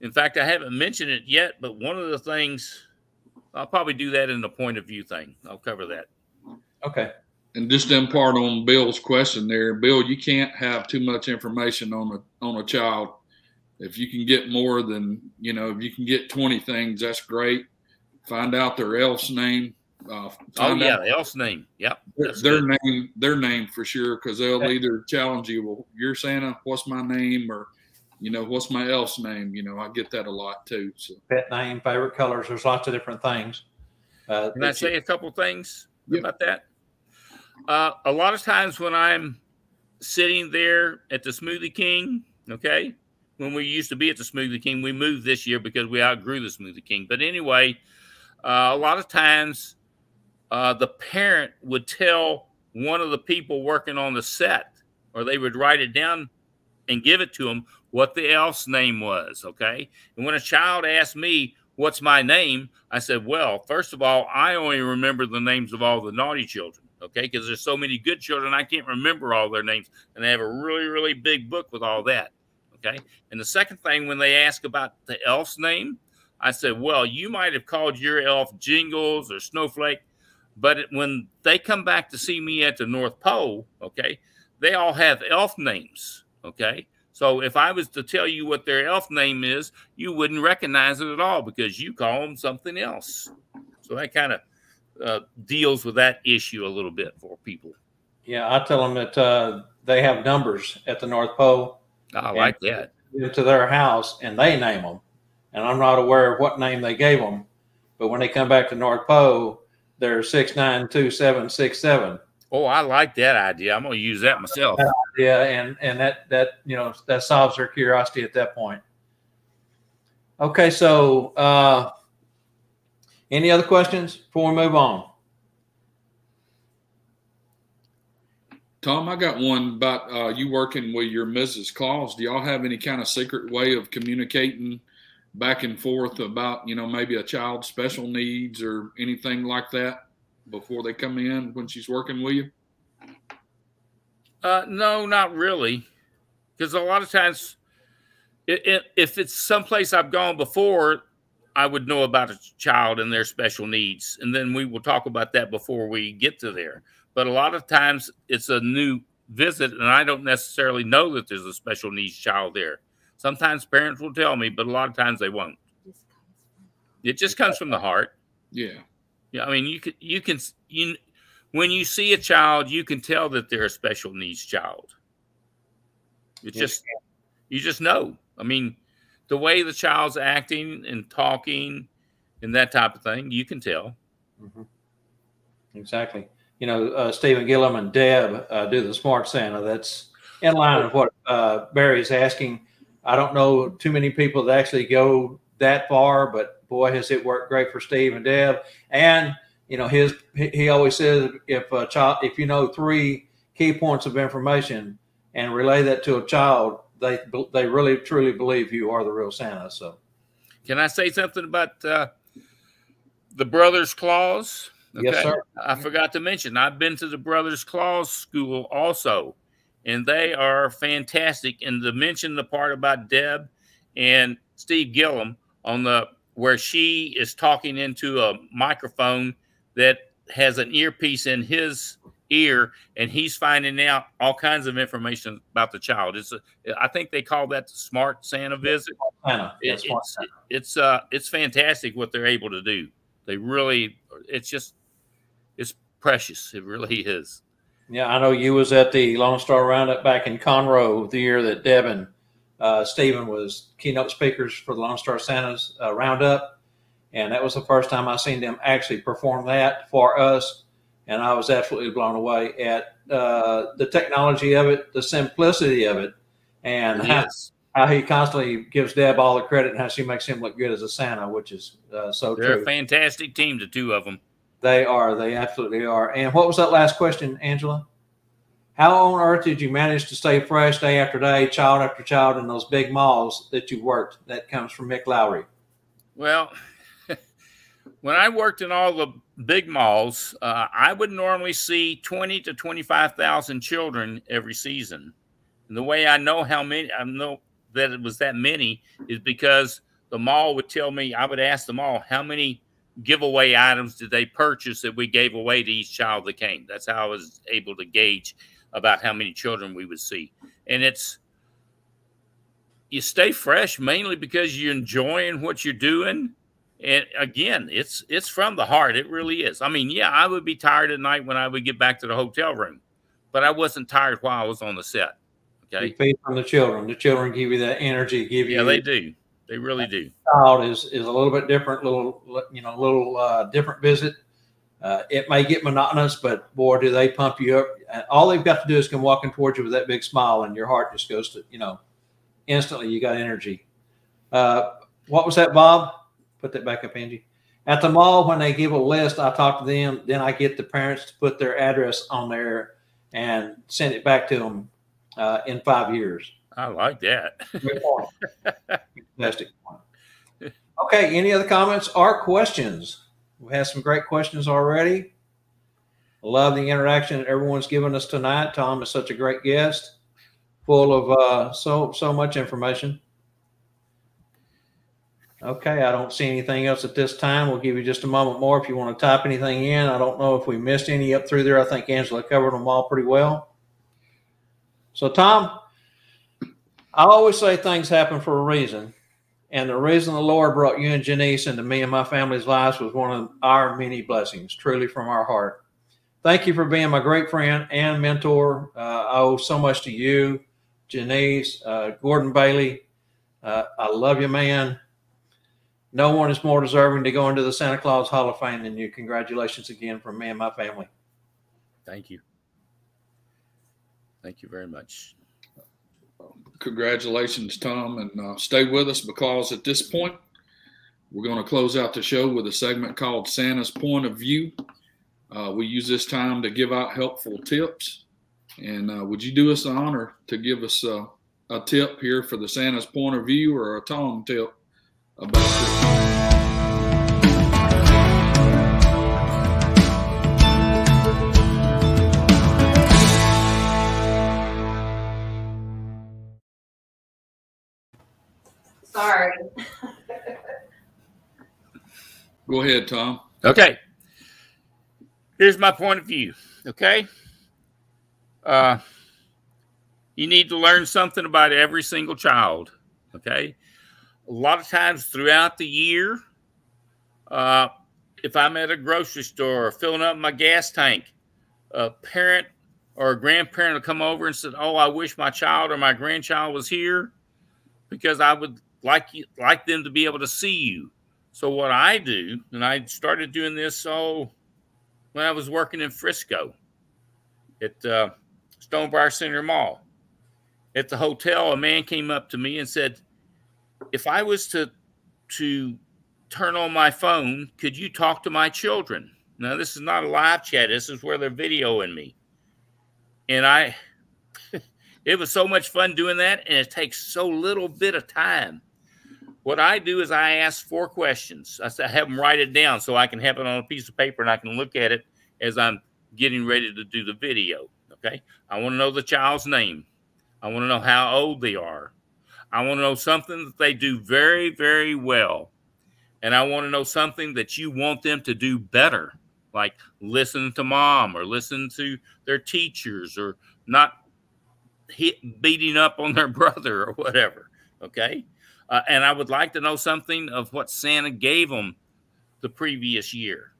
In fact, I haven't mentioned it yet, but one of the things, I'll probably do that in the point of view thing. I'll cover that. Okay. And just to impart on Bill's question there, Bill, you can't have too much information on a child. If you can get more than, if you can get 20 things, that's great. Find out their elf's name. The elf's name. Yep. Their name for sure, because they'll either challenge you, well, you're Santa, what's my name? Or, what's my elf's name? I get that a lot too. So. Pet name, favorite colors. There's lots of different things. Can I say a couple things about that? A lot of times when I'm sitting there at the Smoothie King, okay, when we used to be at the Smoothie King, we moved this year because we outgrew the Smoothie King. But anyway, a lot of times the parent would tell one of the people working on the set, or they would write it down and give it to them, what the elf's name was, okay? And when a child asked me, what's my name? I said, well, first of all, I only remember the names of all the naughty children, okay? Because there's so many good children, I can't remember all their names. And I have a really, really big book with all that, okay? And the second thing, when they ask about the elf's name, I said, well, you might have called your elf Jingles or Snowflake, but when they come back to see me at the North Pole, okay, they all have elf names, okay? So if I was to tell you what their elf name is, you wouldn't recognize it at all because you call them something else. So that kind of deals with that issue a little bit for people. Yeah, I tell them that they have numbers at the North Pole. I like that. into their house and they name them. And I'm not aware of what name they gave them. But when they come back to North Pole, they're 692767. Oh, I like that idea. I'm going to use that myself. Yeah, and that you know, that solves their curiosity at that point. Okay, so any other questions before we move on? Tom, I got one about you working with your Mrs. Claus. Do y'all have any kind of secret way of communicating back and forth about, you know, maybe a child's special needs or anything like that before they come in when she's working with you? No, not really. Because a lot of times, if it's someplace I've gone before, I would know about a child and their special needs. And then we will talk about that before we get to there. But a lot of times it's a new visit and I don't necessarily know that there's a special needs child there. Sometimes parents will tell me, but a lot of times they won't. It just comes from the heart. Yeah. Yeah. I mean, when you see a child, you can tell that they're a special needs child. It's just, you just know. I mean, the way the child's acting and talking and that type of thing, you can tell. Mm-hmm. Exactly. You know, Stephen Gillum and Deb do the Smart Santa. That's in line with what Barry's asking. I don't know too many people that actually go that far, but boy, has it worked great for Steve and Deb. And you know, he always says if you know 3 key points of information and relay that to a child, they really truly believe you are the real Santa. So, can I say something about the Brothers Claus? Okay. Yes, sir. I forgot to mention, I've been to the Brothers Claus school also, and they are fantastic. And to mention the part about Deb and Steve Gillum where she is talking into a microphone that has an earpiece in his ear, and he's finding out all kinds of information about the child. I think they call that the Smart Santa visit. It's fantastic what they're able to do. They really, it's precious. It really is. Yeah, I know you was at the Lone Star Roundup back in Conroe the year that Deb and Stephen was keynote speakers for the Lone Star Santa's Roundup. And that was the first time I seen them actually perform that for us. And I was absolutely blown away at the technology of it, the simplicity of it, and how he constantly gives Deb all the credit and how she makes him look good as a Santa, which is so true. They're a fantastic team, the 2 of them. They are. They absolutely are. And what was that last question, Angela? How on earth did you manage to stay fresh day after day, child after child in those big malls that you worked? That comes from Mick Lowry. Well, when I worked in all the big malls, I would normally see 20 to 25,000 children every season. And the way I know that it was that many is because the mall would tell me, I would ask the mall, how many giveaway items did they purchase that we gave away to each child that came. That's how I was able to gauge about how many children we would see. And you stay fresh mainly because you're enjoying what you're doing. And again, it's from the heart. It really is. I mean, yeah, I would be tired at night when I would get back to the hotel room, but I wasn't tired while I was on the set. Okay. You feed from the children. The children give you that energy, Yeah, they do. They really do. Child is a little bit different, little different visit. It may get monotonous, but boy, do they pump you up. All they've got to do is come walking towards you with that big smile, and your heart just goes to, instantly you got energy. What was that, Bob? Put that back up, Angie. At the mall, when they give a list, I talk to them. Then I get the parents to put their address on there and send it back to them in 5 years. I like that. Good point. Fantastic point. Okay, any other comments or questions? We have some great questions already. I love the interaction that everyone's given us tonight. Tom is such a great guest, full of so much information. Okay, I don't see anything else at this time. We'll give you just a moment more if you want to type anything in. I don't know if we missed any up through there. I think Angela covered them all pretty well. So, Tom, I always say things happen for a reason. And the reason the Lord brought you and Janice into me and my family's lives was one of our many blessings, truly from our heart. Thank you for being my great friend and mentor. I owe so much to you, Janice, Gordon Bailey, I love you, man. No one is more deserving to go into the Santa Claus Hall of Fame than you. Congratulations again from me and my family. Thank you. Thank you very much. Congratulations, Tom, and stay with us, because at this point, we're going to close out the show with a segment called Santa's Point of View. We use this time to give out helpful tips. And would you do us the honor to give us a tip here for the Santa's Point of View, or a Tom tip about this? Sorry. Go ahead, Tom. Okay. Here's my point of view. Okay. You need to learn something about every single child. Okay. A lot of times throughout the year, if I'm at a grocery store filling up my gas tank, a parent or a grandparent will come over and say, "Oh, I wish my child or my grandchild was here, because I would like them to be able to see you." So what I do, and I started doing this when I was working in Frisco at Stonebriar Center Mall. At the hotel, a man came up to me and said, "If I was to turn on my phone, could you talk to my children?" Now, this is not a live chat. This is where they're videoing me. And it was so much fun doing that, and it takes so little bit of time. What I do is I ask 4 questions. I have them write it down so I can have it on a piece of paper and I can look at it as I'm getting ready to do the video. Okay. I want to know the child's name. I want to know how old they are. I want to know something that they do very, very well. And I want to know something that you want them to do better, like listen to mom or listen to their teachers, or not beating up on their brother or whatever. Okay. And I would like to know something of what Santa gave them the previous year.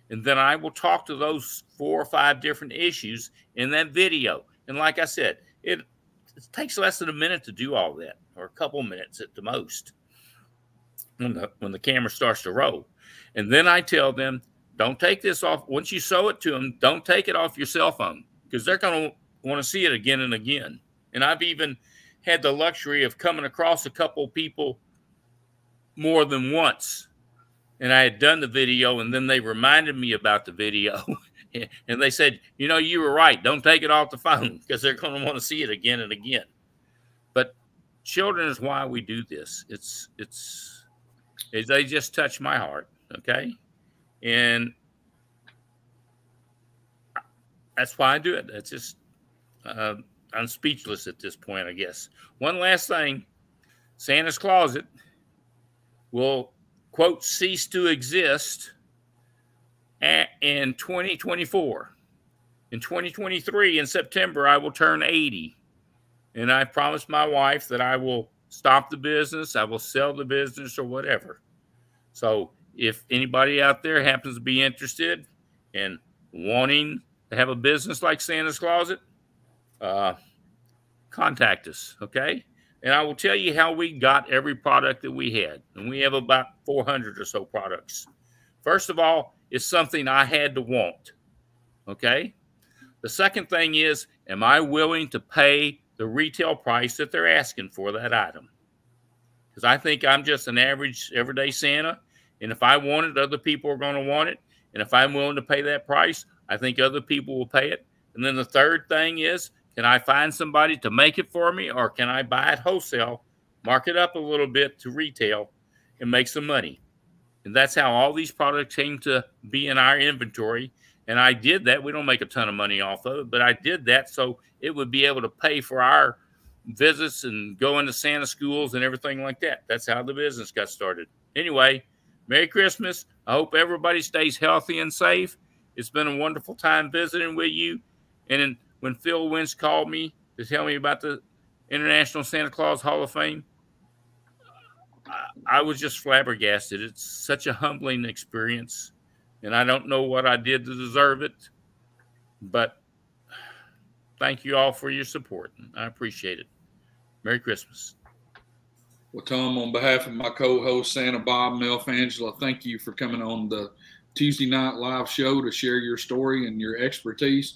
And then I will talk to those 4 or 5 different issues in that video. And like I said, it takes less than a minute to do all that, or a couple minutes at the most, when the camera starts to roll. And then I tell them, don't take this off. Once you show it to them, don't take it off your cell phone, because they're going to want to see it again and again. And I've even had the luxury of coming across a couple people more than once. And I had done the video, and then they reminded me about the video. And they said, "You know, you were right. Don't take it off the phone," because they're going to want to see it again and again. But children is why we do this. They just touch my heart. Okay. And that's why I do it. That's just, I'm speechless at this point, I guess. One last thing. Santa's Closet will, quote, cease to exist in 2024. In 2023, in September, I will turn 80. And I promised my wife that I will stop the business, I will sell the business, or whatever. So if anybody out there happens to be interested in wanting to have a business like Santa's Closet, contact us, okay? And I will tell you how we got every product that we had. And we have about 400 or so products. First of all, it's something I had to want, okay? The second thing is, am I willing to pay the retail price that they're asking for that item? Because I think I'm just an average, everyday Santa. And if I want it, other people are going to want it. And if I'm willing to pay that price, I think other people will pay it. And then the third thing is, can I find somebody to make it for me, or can I buy it wholesale, mark it up a little bit to retail, and make some money? And that's how all these products came to be in our inventory. And I did that. We don't make a ton of money off of it, but I did that so it would be able to pay for our visits and go into Santa schools and everything like that. That's how the business got started. Anyway, Merry Christmas. I hope everybody stays healthy and safe. It's been a wonderful time visiting with you. And when Phil Wentz called me to tell me about the International Santa Claus Hall of Fame, I was just flabbergasted. It's such a humbling experience, and I don't know what I did to deserve it, but thank you all for your support. I appreciate it. Merry Christmas. Well, Tom, on behalf of my co-host, Santa Bob, Melf, Angela, thank you for coming on the Tuesday Night Live show to share your story and your expertise.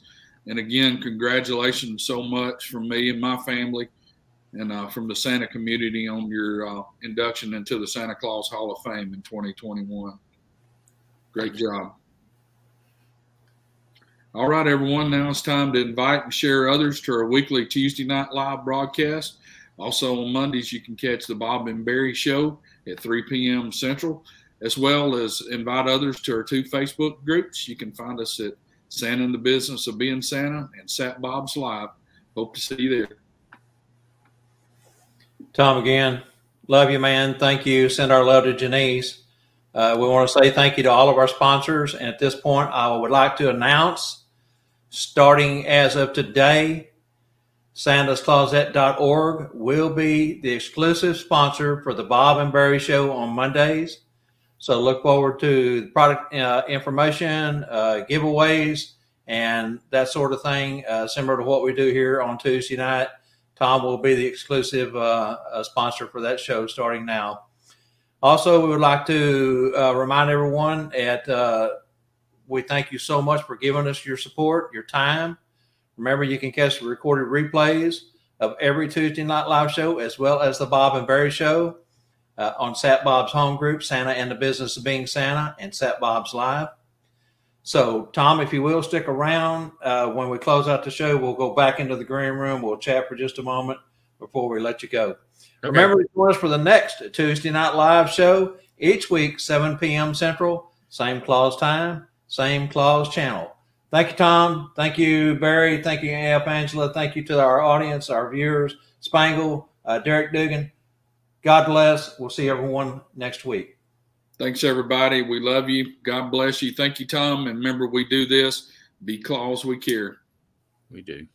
And again, congratulations so much from me and my family and from the Santa community on your induction into the Santa Claus Hall of Fame in 2021. Great job. All right, everyone, now it's time to invite and share others to our weekly Tuesday Night Live broadcast. Also on Mondays, you can catch the Bob and Barry Show at 3 p.m. Central, as well as invite others to our 2 Facebook groups. You can find us at Santa in the Business of Being Santa and Sat Bob's Live. Hope to see you there. Tom, again, love you, man. Thank you. Send our love to Janice. We want to say thank you to all of our sponsors. And at this point, I would like to announce, starting as of today, santascloset.org will be the exclusive sponsor for the Bob and Barry Show on Mondays. So look forward to product information, giveaways, and that sort of thing, similar to what we do here on Tuesday night. Tom will be the exclusive sponsor for that show starting now. Also, we would like to remind everyone that we thank you so much for giving us your support, your time. Remember, you can catch the recorded replays of every Tuesday Night Live show, as well as the Bob and Barry Show on Sat Bob's home group, Santa and the Business of Being Santa, and Sat Bob's Live. So, Tom, if you will, stick around. When we close out the show, we'll go back into the green room. We'll chat for just a moment before we let you go. Okay. Remember to join us for the next Tuesday Night Live show each week, 7 p.m. Central, same Claus time, same Claus channel. Thank you, Tom. Thank you, Barry. Thank you, Angela. Thank you to our audience, our viewers, Spangle, Derek Dugan. God bless. We'll see everyone next week. Thanks, everybody. We love you. God bless you. Thank you, Tom. And remember, we do this. Be Claus, we care. We do.